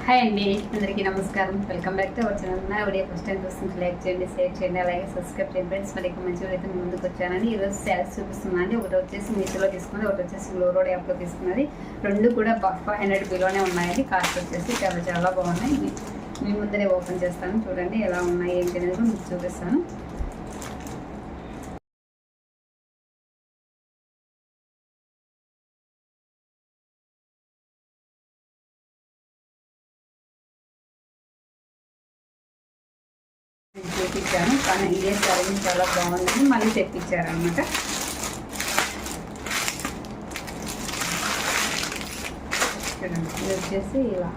Hi అండి, అందరికీ నమస్కారం. Welcome back to our channel. నా వీడియో ఫస్ట్ టైం చూస్తుంటే లైక్ చేయండి, షేర్ చేయండి, అలాగే సబ్స్క్రైబ్ చేయండి ఫ్రెండ్స్. మరి ఇక మంచి అయితే ముందుకు వచ్చానని ఈరోజు శారీస్ చూపిస్తున్నాను అండి. ఒకటి వచ్చేసి మీషోలో తీసుకున్నది, ఒకటి వచ్చేసి గ్లో రోడ్ యాప్లో తీసుకున్నది. రెండు కూడా 500 బిలోనే ఉన్నాయండి. కాస్ట్ వచ్చేసి చాలా చాలా బాగున్నాయి. మీ ముందరే ఓపెన్ చేస్తాను, చూడండి ఎలా ఉన్నాయి ఏంటి అనేది కూడా మీకు చూపిస్తాను. చేయించాను కానీ ఇదే శారీ చాలా బాగుందని మళ్ళీ తెప్పించారనమాట. ఇది వచ్చేసి ఇలా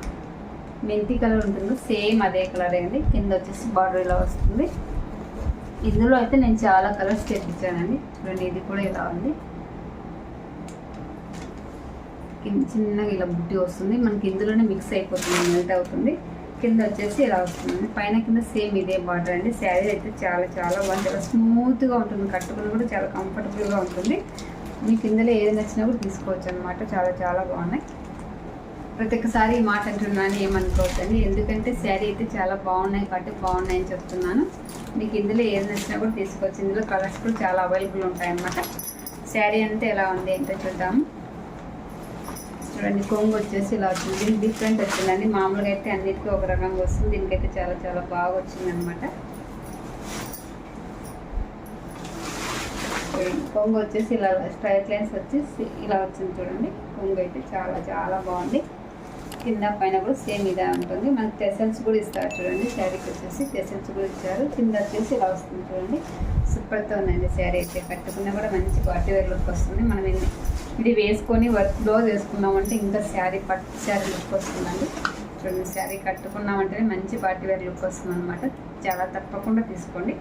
మెంతి కలర్ ఉంటుంది, సేమ్ అదే కలర్ అండి. కింద వచ్చేసి బార్డర్ ఇలా వస్తుంది. ఇందులో అయితే నేను చాలా కలర్స్ తెప్పించానండి. చూడండి, ఇది కూడా ఇలా ఉంది. చిన్నగా ఇలా బుట్టి వస్తుంది, మనకి ఇందులోనే మిక్స్ అయిపోతుంది, మెల్ట్ అవుతుంది. కింద వచ్చేసి ఇలా వస్తుంది, పైన కింద సేమ్ ఇదే బార్డర్ అండి. శారీ అయితే చాలా చాలా బాగుంది, చాలా స్మూత్గా ఉంటుంది, కట్టుకుని కూడా చాలా కంఫర్టబుల్గా ఉంటుంది. మీకు ఇందులో ఏది నచ్చినా కూడా తీసుకోవచ్చు అనమాట. చాలా చాలా బాగున్నాయి. ప్రతి ఒక్కసారి ఈ మాట అంటున్నాను, ఏమనుకోవద్దండి. ఎందుకంటే శారీ అయితే చాలా బాగున్నాయి కాబట్టి బాగున్నాయని చెప్తున్నాను. మీకు ఇందులో ఏది నచ్చినా కూడా తీసుకోవచ్చు. ఇందులో కలర్స్ కూడా చాలా అవైలబుల్ ఉంటాయి అన్నమాట. శారీ అంటే ఎలా ఉంది ఏంటో చూద్దాము. చూడండి, కొంగు వచ్చేసి ఇలా వచ్చింది. దీనికి డిఫరెంట్ వచ్చిందండి. మామూలుగా అయితే అన్నిటికీ ఒక రకంగా వస్తుంది, దీనికైతే చాలా చాలా బాగా వచ్చింది అనమాట. కొంగు వచ్చేసి ఇలా స్ట్రైట్ లైన్స్ వచ్చేసి ఇలా వచ్చింది. చూడండి, కొంగు అయితే చాలా చాలా బాగుంది. కింద పైన కూడా సేమ్ ఇదే ఉంటుంది. మనకి టెసల్స్ కూడా ఇస్తారు. చూడండి, శారీకి వచ్చేసి టెసల్స్ కూడా ఇచ్చారు. కింద వచ్చేసి ఇలా వస్తుంది. చూడండి, సూపర్తో ఉందండి శారీ అయితే. కట్టుకున్నా కూడా మంచి పార్టీ వేర్ లుక్ వస్తుంది. మనం ఇది వేసుకొని వర్క్ బ్లౌజ్ వేసుకున్నామంటే ఇంకా శారీ పట్టు శారీ లుక్ వస్తుందండి. చూడండి, శారీ కట్టుకున్నామంటేనే మంచి పార్టీ వేర్ లుక్ వస్తుంది అనమాట. చాలా తప్పకుండా తీసుకోండి.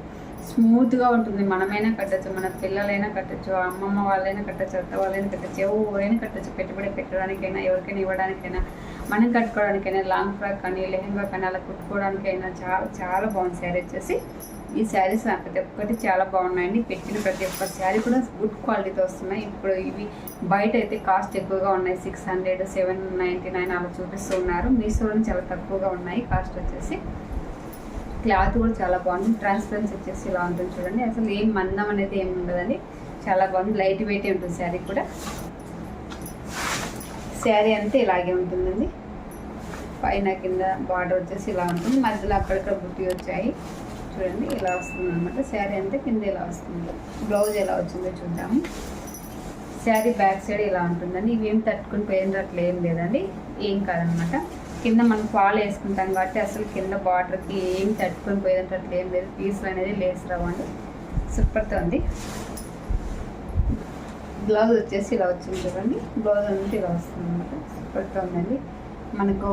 స్మూత్గా ఉంటుంది. మనమైనా కట్టచ్చు, మన పిల్లలైనా కట్టచ్చు, అమ్మమ్మ వాళ్ళైనా కట్టచ్చు, అత్త వాళ్ళైనా కట్టచ్చు, ఎవరైనా కట్టచ్చు. పెట్టుబడి పెట్టడానికైనా, ఎవరికైనా ఇవ్వడానికైనా, మనం కట్టుకోవడానికైనా, లాంగ్ ఫ్రాక్ కానీ లెహంగా కానీ అలా కుట్టుకోవడానికైనా చాలా చాలా బాగుంది శారీ వచ్చేసి. ఈ శారీస్ ప్రతి ఒక్కటి చాలా బాగున్నాయండి. పెట్టిన ప్రతి ఒక్క శారీ కూడా గుడ్ క్వాలిటీతో వస్తున్నాయి. ఇప్పుడు ఇవి బయట అయితే కాస్ట్ ఎక్కువగా ఉన్నాయి, 600, 799 అలా చూపిస్తూ ఉన్నారు. మీషోలో చాలా తక్కువగా ఉన్నాయి కాస్ట్ వచ్చేసి. క్లాత్ కూడా చాలా బాగుంది. ట్రాన్స్పరెన్సీ వచ్చేసి ఇలా ఉంటుంది. చూడండి, అసలు ఏం మందం అనేది ఏమి ఉండదండి. చాలా బాగుంది, లైట్ వెయిట్ ఉంటుంది శారీ కూడా. శారీ అంతే ఇలాగే ఉంటుందండి. పైన కింద బార్డర్ వచ్చేసి ఇలా ఉంటుంది, మధ్యలో అక్కడక్కడ బుట్టి వచ్చాయి. చూడండి, ఇలా వస్తుంది అనమాట. శారీ అంతే కింద ఇలా వస్తుంది. బ్లౌజ్ ఎలా వచ్చిందో చూద్దాము. శారీ బ్యాక్ సైడ్ ఇలా ఉంటుందండి. ఇవేం తట్టుకుని పోయినట్లు ఏం లేదండి, ఏం కాదనమాట. కింద మనం ఫాల్ వేసుకుంటాం కాబట్టి అసలు కింద బార్డర్కి ఏం తట్టుకొని పోయేటట్లు ఏం లేదు. పీసులు అనేది లేస్ రావండి, సూపర్తో ఉంది. బ్లౌజ్ వచ్చేసి ఇలా వచ్చింది. చూడండి, బ్లౌజ్ అనేది ఇలా వస్తుంది అనమాట. సూపర్తో ఉందండి. మనకు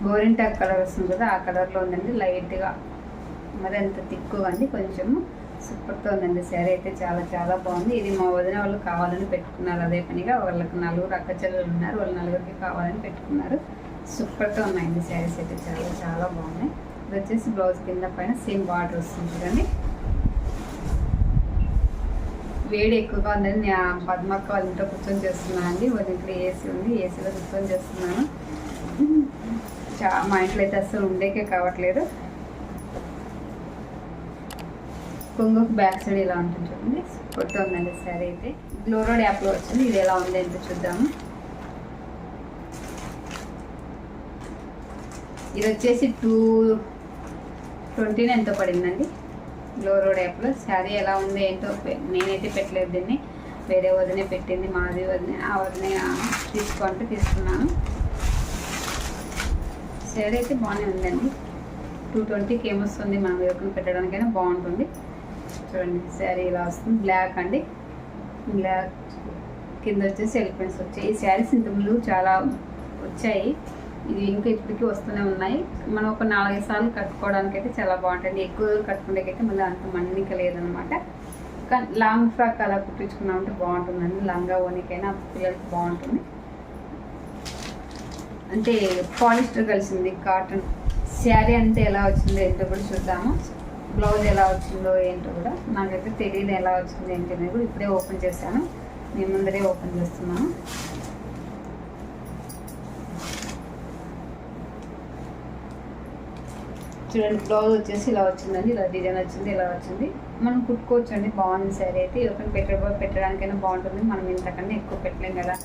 గోరింటాక్ కలర్ వస్తుంది కదా, ఆ కలర్లో ఉందండి. లైట్గా మరి అంత తిక్కుగా అండి, కొంచెము సూపర్తో ఉందండి. శారీ అయితే చాలా చాలా బాగుంది. ఇది మా వదిన వాళ్ళు కావాలని పెట్టుకున్నారు, అదే పనిగా. వాళ్ళకి 4 అక్క చెల్లెలు ఉన్నారు, వాళ్ళు 4కి కావాలని పెట్టుకున్నారు. సూపర్తో ఉన్నాయండి శారీస్ అయితే, చాలా చాలా బాగున్నాయి. ఇది వచ్చేసి బ్లౌజ్ కింద పైన సేమ్ బార్డర్ వస్తుంది. చూడండి, వేడి ఎక్కువగా ఉందని నేను పద్మక్క వాళ్ళ ఇంట్లో కూర్చొని చేస్తున్నాను అండి. వాళ్ళ ఇంట్లో ఏసీ ఉంది, ఏసీలో కూర్చొని చేస్తున్నాను. మా ఇంట్లో అయితే అసలు ఉండేకే కావట్లేదు. కొంగుకు బ్యాక్ సైడ్ ఇలా ఉంటుంది. చూడండి, సూపర్తో ఉందండి శారీ అయితే. గ్లో రోడ్ యాప్లో వచ్చింది. ఇది ఎలా ఉంది ఎంత చూద్దాము. ఇది వచ్చేసి 220 ఎంతో పడిందండి గ్లో రోడ్ యాప్లో. శారీ ఎలా ఉంది ఏంటో నేనైతే పెట్టలేదు, దీన్ని వేరే వదినే పెట్టింది, మాది వదిన. ఆ వదినే తీసుకుంటే తీసుకున్నాను. శారీ అయితే బాగానే ఉందండి. 220కి ఏమొస్తుంది, మనం ఎవరికైనా పెట్టడానికైనా బాగుంటుంది. చూడండి, శారీ ఇలా వస్తుంది. బ్లాక్ అండి, బ్లాక్ కింద వచ్చేసి ఎలిఫెంట్స్ వచ్చాయి. ఈ శారీస్ ఇంతకుముందు చాలా వచ్చాయి, ఇది ఇంకా ఇప్పటికీ వస్తూనే ఉన్నాయి. మనం ఒక 4-5 సార్లు కట్టుకోవడానికి అయితే చాలా బాగుంటుంది. ఎక్కువ కట్టుకునేకైతే మళ్ళీ అంత మన్నిక లేదనమాట. కానీ లాంగ్ ఫ్రాక్ అలా కుట్టించుకున్నామంటే బాగుంటుందండి. లంగా ఓనికైనా పిల్లలకి బాగుంటుంది. అంటే పాలిస్టర్ కలిసింది, కాటన్. శారీ అంతే ఎలా వచ్చిందో ఏంటో కూడా చూద్దాము. బ్లౌజ్ ఎలా వచ్చిందో ఏంటో కూడా నాకైతే తెలియదు, ఎలా వచ్చింది ఏంటి అనేది కూడా. ఇప్పుడే ఓపెన్ చేశాను, మీ ముందరే ఓపెన్ చేస్తున్నాను. చూడండి బ్లౌజ్ వచ్చేసి ఇలా వచ్చిందండి, ఇలా డిజైన్ వచ్చింది, ఇలా వచ్చింది. మనం కుట్టుకోవచ్చు అండి, బాగుంది శారీ అయితే. ఎవరికైనా పెట్టడానికైనా బాగుంటుంది. మనం ఇంతకన్నా ఎక్కువ పెట్టలేం కదా,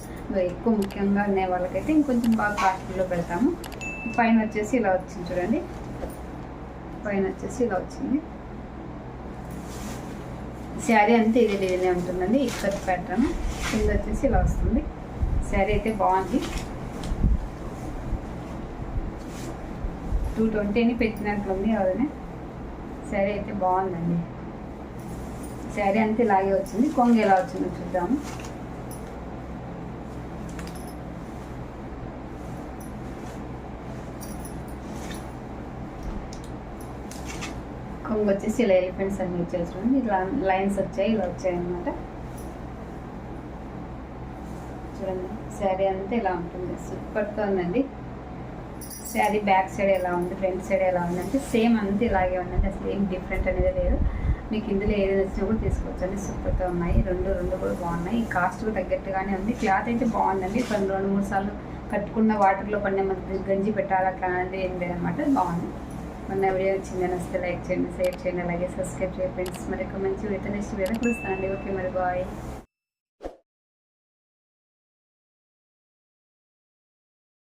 ఎక్కువ ముఖ్యంగా అనే వాళ్ళకైతే ఇంకొంచెం బాగా కాస్ట్లీలో పెడతాము. పైన వచ్చేసి ఇలా వచ్చింది చూడండి, పైన వచ్చేసి ఇలా వచ్చింది. శారీ అంతే ఇదే డిజైన్ ఉంటుందండి, ఇక్కడ ప్యాటర్న్. కింద వచ్చేసి ఇలా వస్తుంది. శారీ అయితే బాగుంది. 220 పెట్టినట్లుంది అవునే. శారీ అయితే బాగుందండి. శారీ అంతా ఇలాగే వచ్చింది. కొంగు ఎలా వచ్చిందో చూద్దాము. కొంగు వచ్చేసి ఇలా ఎలిఫెంట్స్ అన్ని వచ్చేసి ఇలా లైన్స్ వచ్చాయి, ఇలా వచ్చాయి అన్నమాట. చూడండి శారీ అంతా ఇలా ఉంటుంది, సూపర్గా ఉందండి. శారీ బ్యాక్ సైడ్ ఎలా ఉంది, ఫ్రంట్ సైడ్ ఎలా ఉంది అంటే సేమ్ అంతా ఇలాగే ఉందండి, అసలు ఏం డిఫరెంట్ అనేది లేదు. మీకు ఇందులో ఏది నచ్చినా కూడా తీసుకోవచ్చు అండి, సూపర్గా ఉన్నాయి. రెండు కూడా బాగున్నాయి. ఈ కాస్ట్కు తగ్గట్టుగానే ఉంది. క్లాత్ అయితే బాగుందండి. 2-3 సార్లు కట్టుకున్న వాటర్లో పడిన మనకి గంజి పెట్టాలి అట్లా అనేది ఏం లేదనమాట, బాగుంది. మన వీడియో వచ్చిందని వస్తే లైక్ చేయండి, షేర్ చేయండి, అలాగే సబ్స్క్రైబ్ చేయండి ఫ్రెండ్స్. మరి ఒక మంచి వీడియో నెక్స్ట్ వీడియో కలుస్తానండి. ఓకే మరి బాయ్.